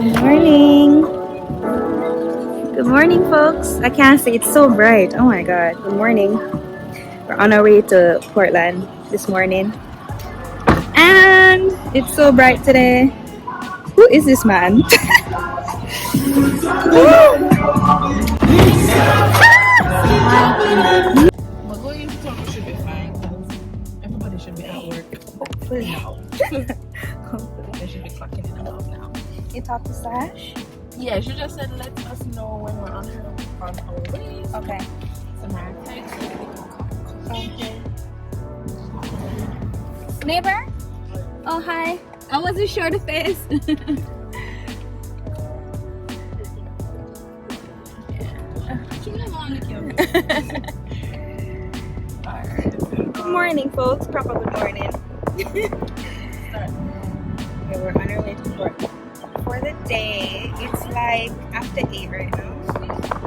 Good morning. Good morning, folks. I can't say it's so bright. Oh my god. Good morning. We're on our way to Portland this morning. And it's so bright today. Who is this man? We're going into town, we should be fine. Everybody should be at work. Hopefully. Now. They should be clocking in and out now. You talk to Sash? Yeah, she just said let us know when we're on our way. Okay. So maritime. Okay. Neighbor? Oh, hi. I wasn't sure the face. Good morning, folks. Proper good morning. Okay, we're on our way to Portland for the day. It's like after 8 right now.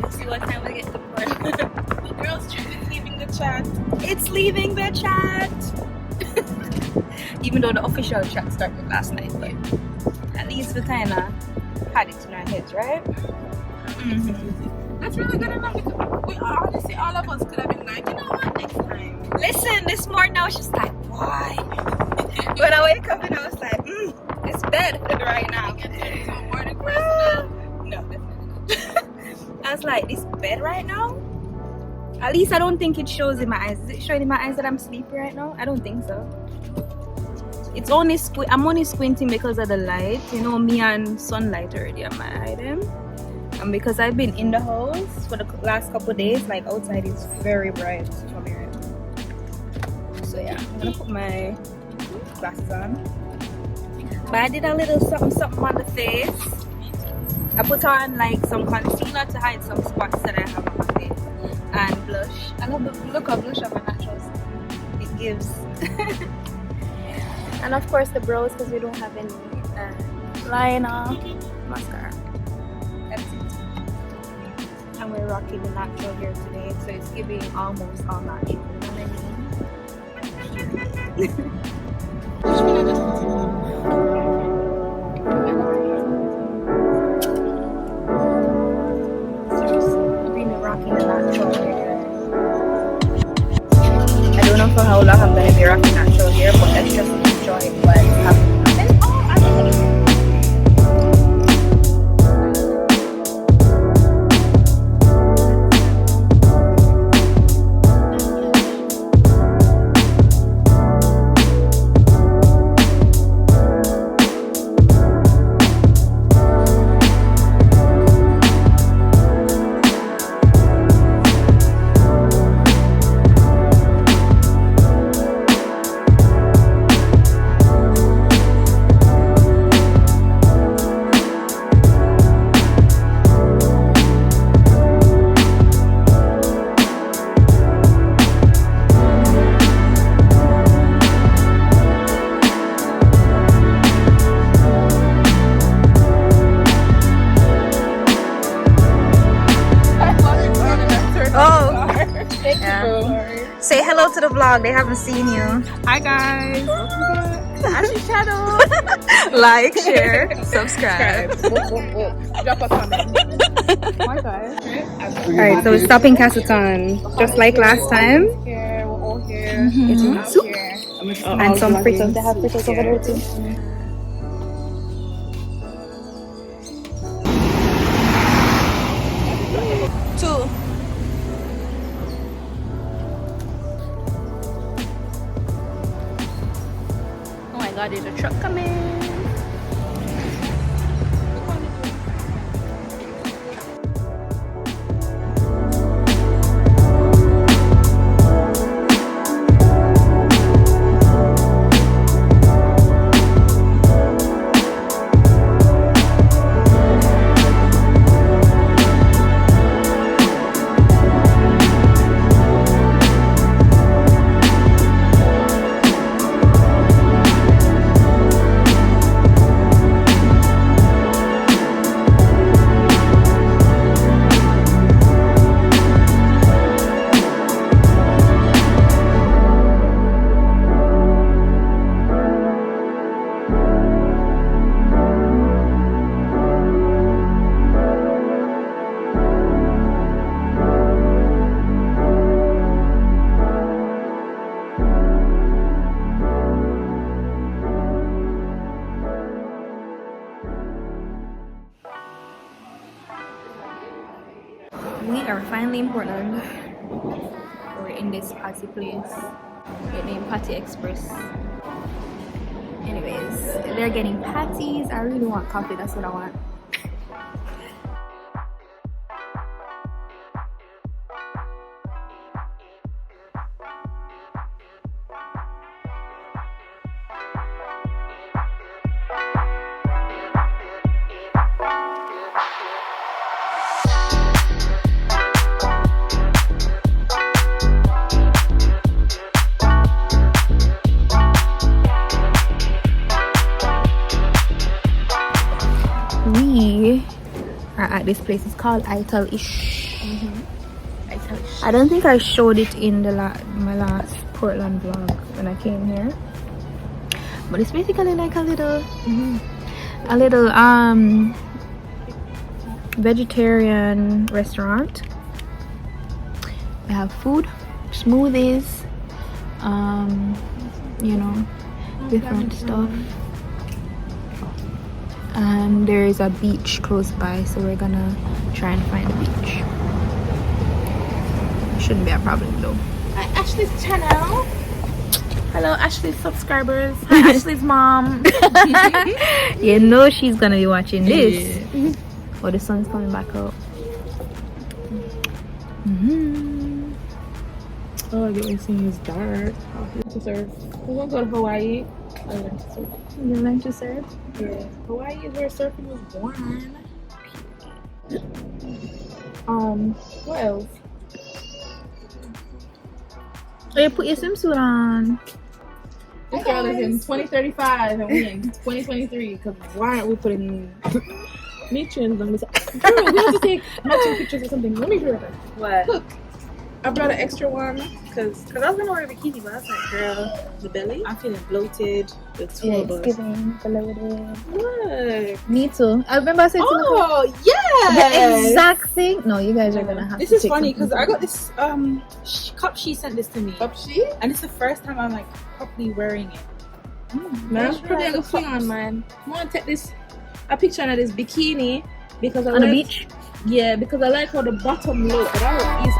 Let's see what time we get to Portland. The girls trip is leaving the chat. It's leaving the chat. Even though the official chat started last night, but at least we kind of had it in our heads, right? Mm-hmm. That's really good enough because we honestly, all of us could have been like, you know what, next time. Listen, this morning I was just like, why? When I wake up and I was like, it's bed right now. No, definitely not. I was like, this bed right now? At least I don't think it shows in my eyes. Is it showing in my eyes that I'm sleepy right now? I don't think so. It's only I'm only squinting because of the light. You know, me and sunlight already on my item. And because I've been in the house for the last couple of days, like outside is very bright from here. So yeah, I'm gonna put my glasses on. But I did a little something on the face. I put on like some concealer to hide some spots that I have on my face. And blush. I love the look of blush on my natural skin. It gives. And of course the brows because we don't have any liner, mascara. That's it. And we're rocking the natural hair today, so it's giving almost all natural. You know what I mean? Rocking the natural hair. I don't know for how long I'm gonna be rocking natural hair, but let's just enjoy what's happening. Say hello to the vlog. They haven't seen you. Hi guys. Welcome to Ashley's channel. Like, share, subscribe. Drop a comment. My guys. Alright, so we're stopping Castleton just like last time. Here, we're all here. Getting soup and some fritters. They have fritters over there too. God, there's a truck coming. finally in Portland. We're in this patty place. It named Patty Express. Anyways, they're getting patties. I really want coffee, that's what I want. We are at this place. It's called Ital-ish. I don't think I showed it in the my last Portland vlog when I came here, but it's basically like a little vegetarian restaurant. We have food, smoothies, you know, different stuff. And there is a beach close by, so we're gonna try and find a beach. Shouldn't be a problem though. Hi, Ashley's channel. Hello, Ashley's subscribers. Hi, Ashley's mom. You know she's gonna be watching this. Yeah. Oh, the sun's coming back out. Oh, I get what you're saying. It's dark. To surf. We're gonna go to Hawaii. I learned to surf. You learn to surf? Yeah. Hawaii is where surfing was born. What else? Oh, you put your swimsuit on. This girl is in 2035 and we in 2023. Because why aren't we putting nutrients on this? Girl, we have to take matching pictures or something. Let me do it. What? Look, I brought an extra one because I was gonna wear a bikini, but I was like, girl, the belly. I'm feeling bloated. It's horrible. It's giving bloated. Look. Me too. I remember I said Oh yeah. the exact thing. No, you guys are gonna have this to. This is funny because I got this cup. She sent this to me. Cup she? And it's the first time I'm like properly wearing it. Man, I'm probably gonna fling on, man. I want to take a picture of this bikini because on the beach. Yeah, because I like how the bottom look. But that was easy.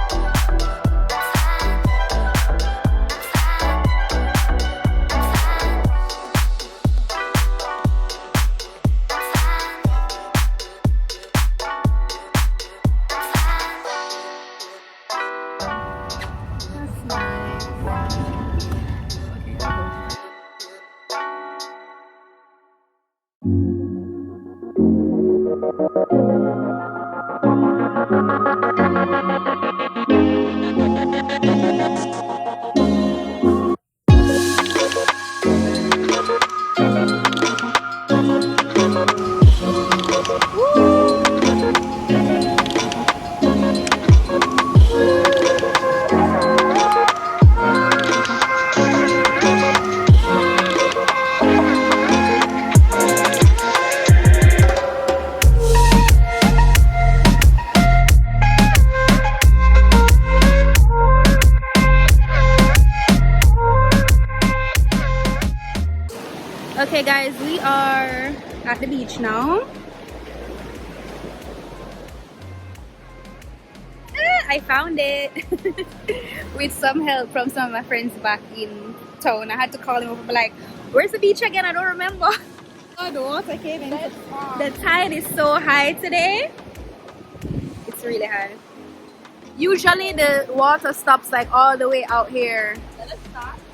Okay guys, we are at the beach now. I found it with some help from some of my friends back in town. I had to call him over, but like, where's the beach again? I don't remember. Oh, the water came in. The tide is so high today. It's really high. Usually the water stops like all the way out here,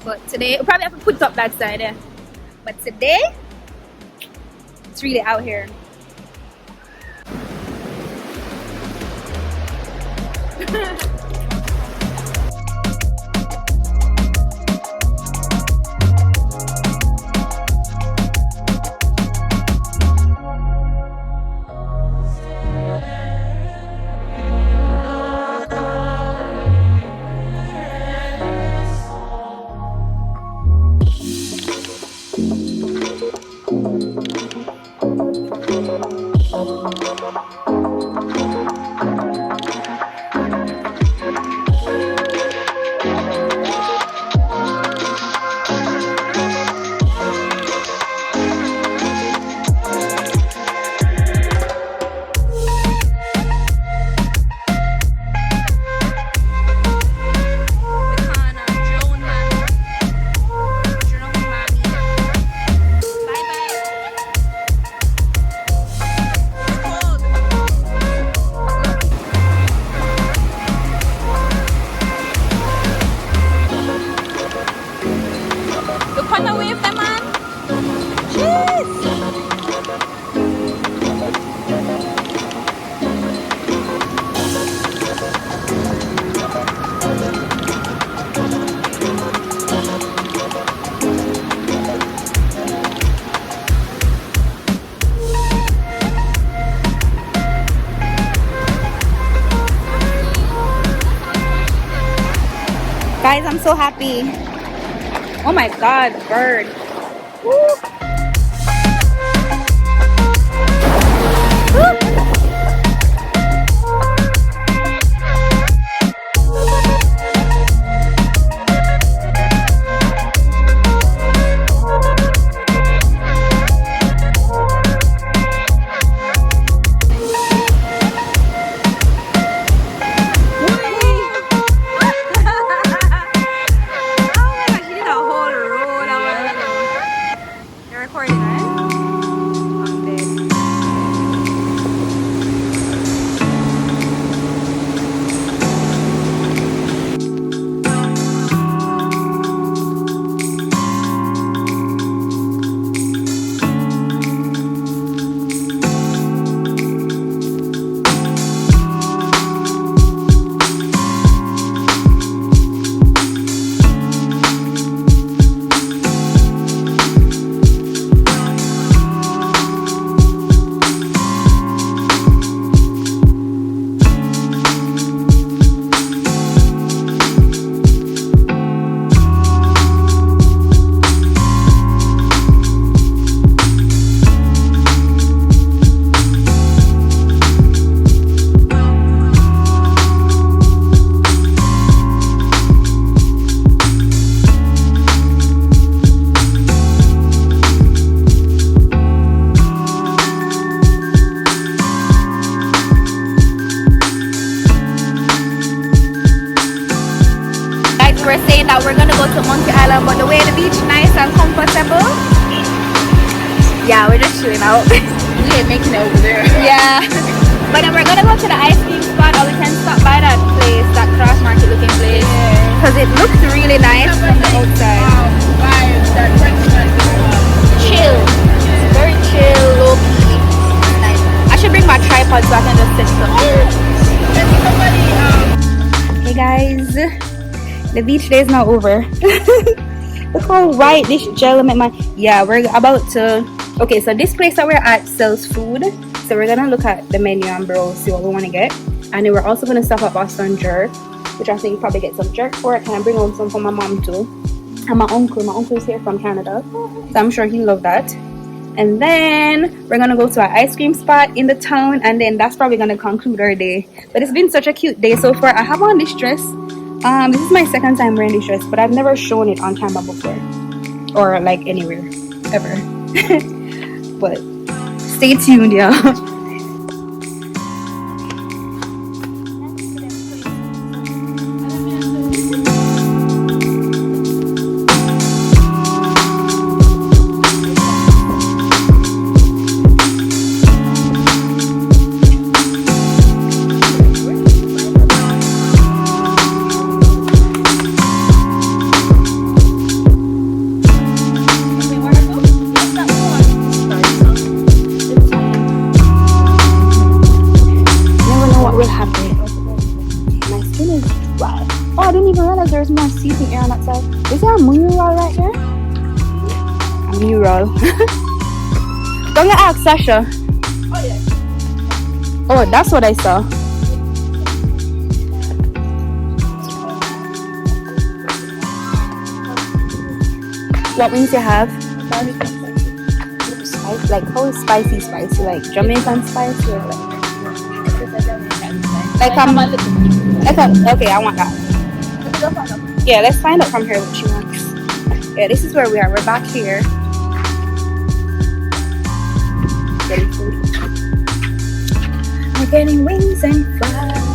but today we probably have to put it up that side there. But today, it's really out here. I'm so happy. Oh my god, bird. Woo. We're saying that we're gonna go to Monkey Island, but the way the beach nice and comfortable. Yeah, we're just chilling out. We ain't making it over there. Yeah. But then we're gonna go to the ice cream spot, or we can stop by that place, that cross market looking place. Because it looks really nice from the outside. Chill. Very chill, low key. Nice. I should bring my tripod so I can just sit up here. Hey guys. The beach day is now over. Look how white this gel made my. Yeah, we're about to. Okay, so this place that we're at sells food. So we're gonna look at the menu and browse, see what we want to get. And then we're also gonna stop at Boston Jerk, which I think probably get some jerk for it. Can I bring home some for my mom too? And my uncle. My uncle is here from Canada, so I'm sure he'll love that. And then we're gonna go to our ice cream spot in the town, and then that's probably gonna conclude our day. But it's been such a cute day so far. I have on this dress. This is my second time wearing this dress, but I've never shown it on camera before, or like anywhere ever. But stay tuned, y'all. There's more seating air on that side. Is there a mural right there? A mural. Don't you ask Sasha? Oh yeah. Oh, that's what I saw. What wings you have? Spice, like how is spicy? Like Jamaican spicy or like okay, I want that. Yeah, let's find out from her what she wants. Yeah, this is where we are. We're back here. Getting food. We're getting wings and fries.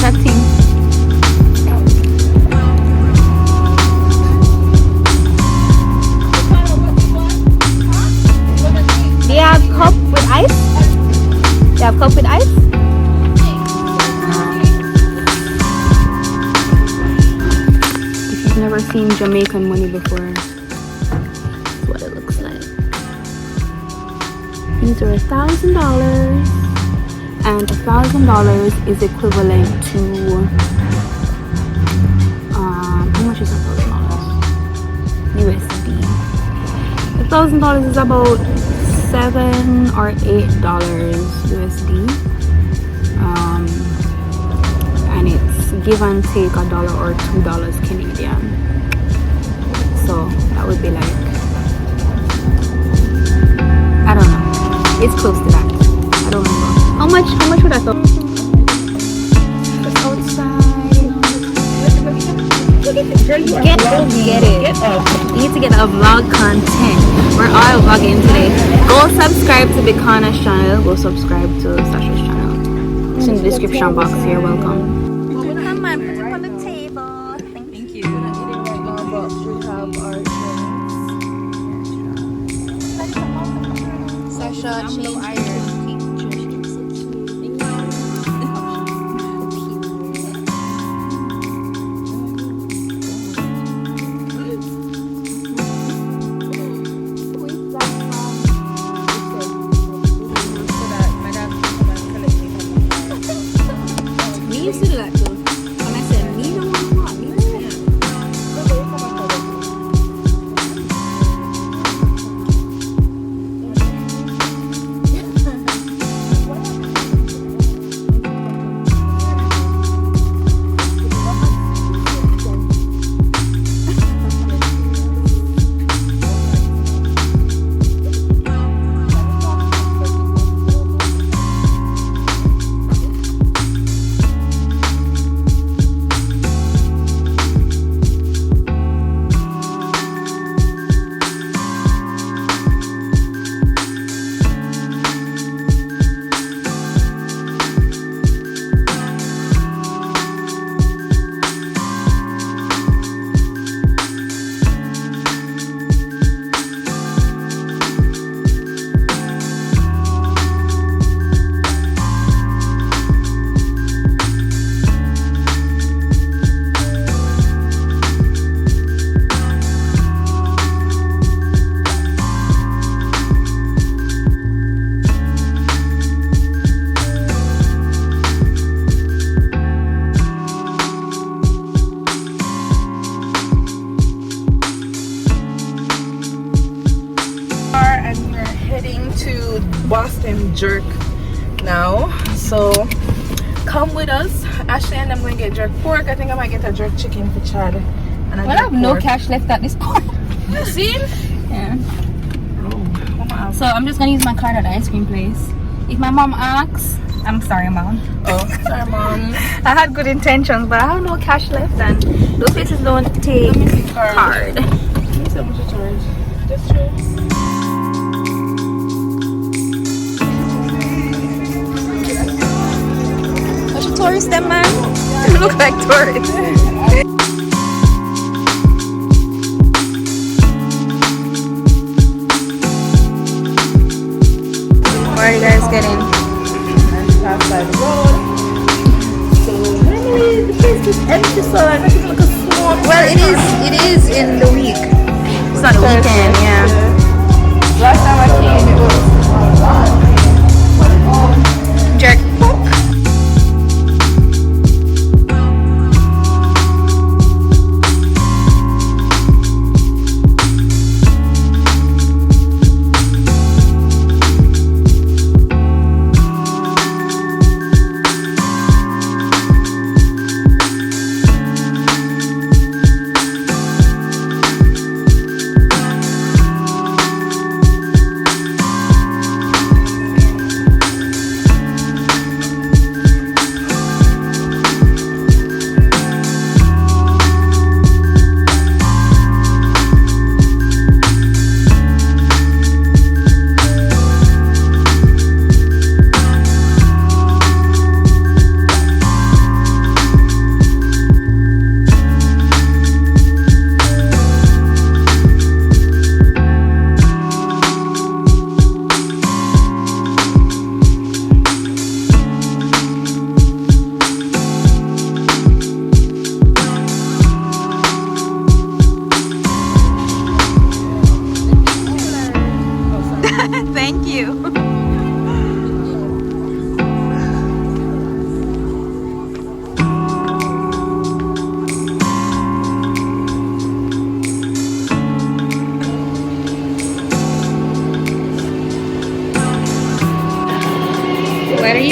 get a thing. Do you have cup with ice? Do you have cup with ice? If you've never seen Jamaican money before, that's what it looks like. These are $1,000, and $1,000 is equivalent to how much is $1,000 USD? $1,000 is about $7 or $8 USD, and it's give and take $1 or $2 Canadian. So that would be like, I don't know. It's close to that. I don't remember. How much would I thought? Outside. Get it. You need to get a vlog content. We're all vlogging today. Go subscribe to Bikana's channel. Go subscribe to Sasha's channel. It's in the description box. You're welcome. Come on, put it on the table. Thank you. Sasha, change iron. Boston jerk now, so come with us. Ashley and I'm going to get jerk pork. I think I might get a jerk chicken for Chad. And I have no cash left at this point. You see? Yeah. So I'm just gonna use my card at the ice cream place. If my mom asks, I'm sorry, mom. Oh, sorry, mom. I had good intentions, but I have no cash left, and those places don't take card. Let me see how much you charge. That's true. Tourists, them man. They look like tourists. Where are you guys getting? Past by the road. So normally the place is empty, so I think like a small. Well, it is in the week. It's not a weekend, yeah. Last time I came, it was Jerk pork.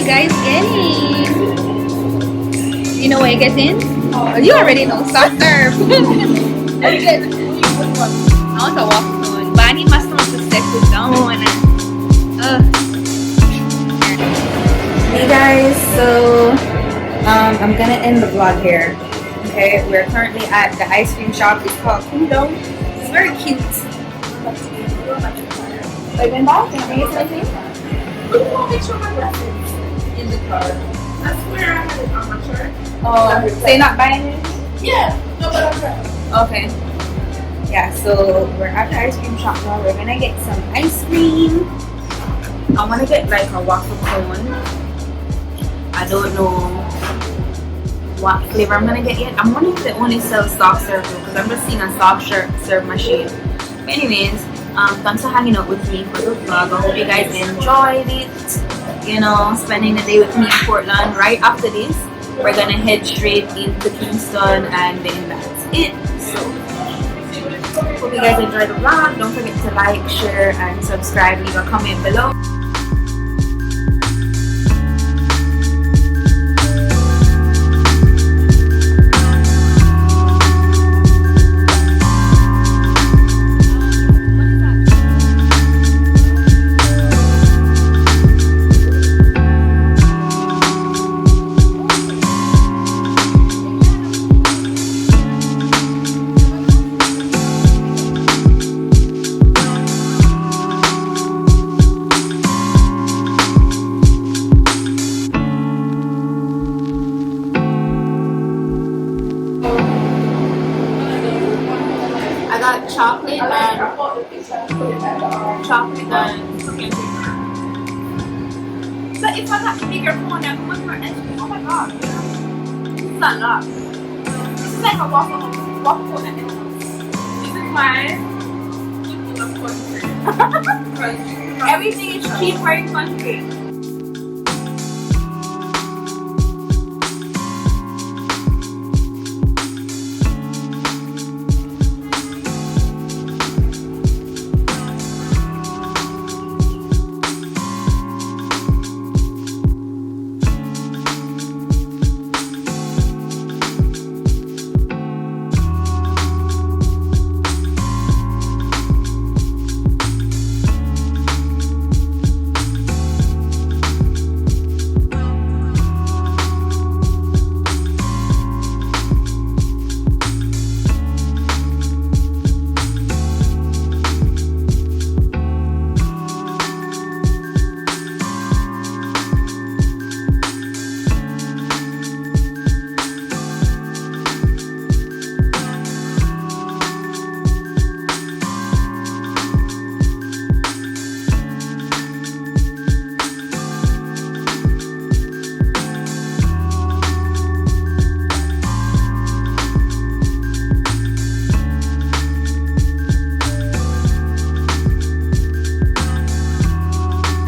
you guys getting? You know what you're getting? Oh, you already know. Soft serve. I want a waffle cone, but I need my stomach to settle down. Hey guys, so I'm gonna end the vlog here. Okay, we're currently at the ice cream shop. It's called Kingdom. It's very cute. Are you going back? Can I bring you something? I'll make sure my glasses in the car. That's where I had it on my shirt. Oh, so you're not buying it? Yeah, no, but I'm trying. Okay. Yeah, so we're at the ice cream shop now. We're gonna get some ice cream. I wanna get like a waffle cone. I don't know what flavor I'm gonna get yet. I'm wondering if they only sell soft serve because I'm just seeing a soft serve machine. But anyways, thanks for hanging out with me for the vlog. I hope you guys enjoyed it. You know, spending the day with me in Portland. Right after this, we're gonna head straight into Kingston and then that's it. So hope you guys enjoyed the vlog. Don't forget to like, share, and subscribe. Leave a comment below. Chocolate and but if I got bigger cone, I'm much more ice cream. Oh my god, this is not lot. This is like a waffle cone. This is my everything is cheaper in country.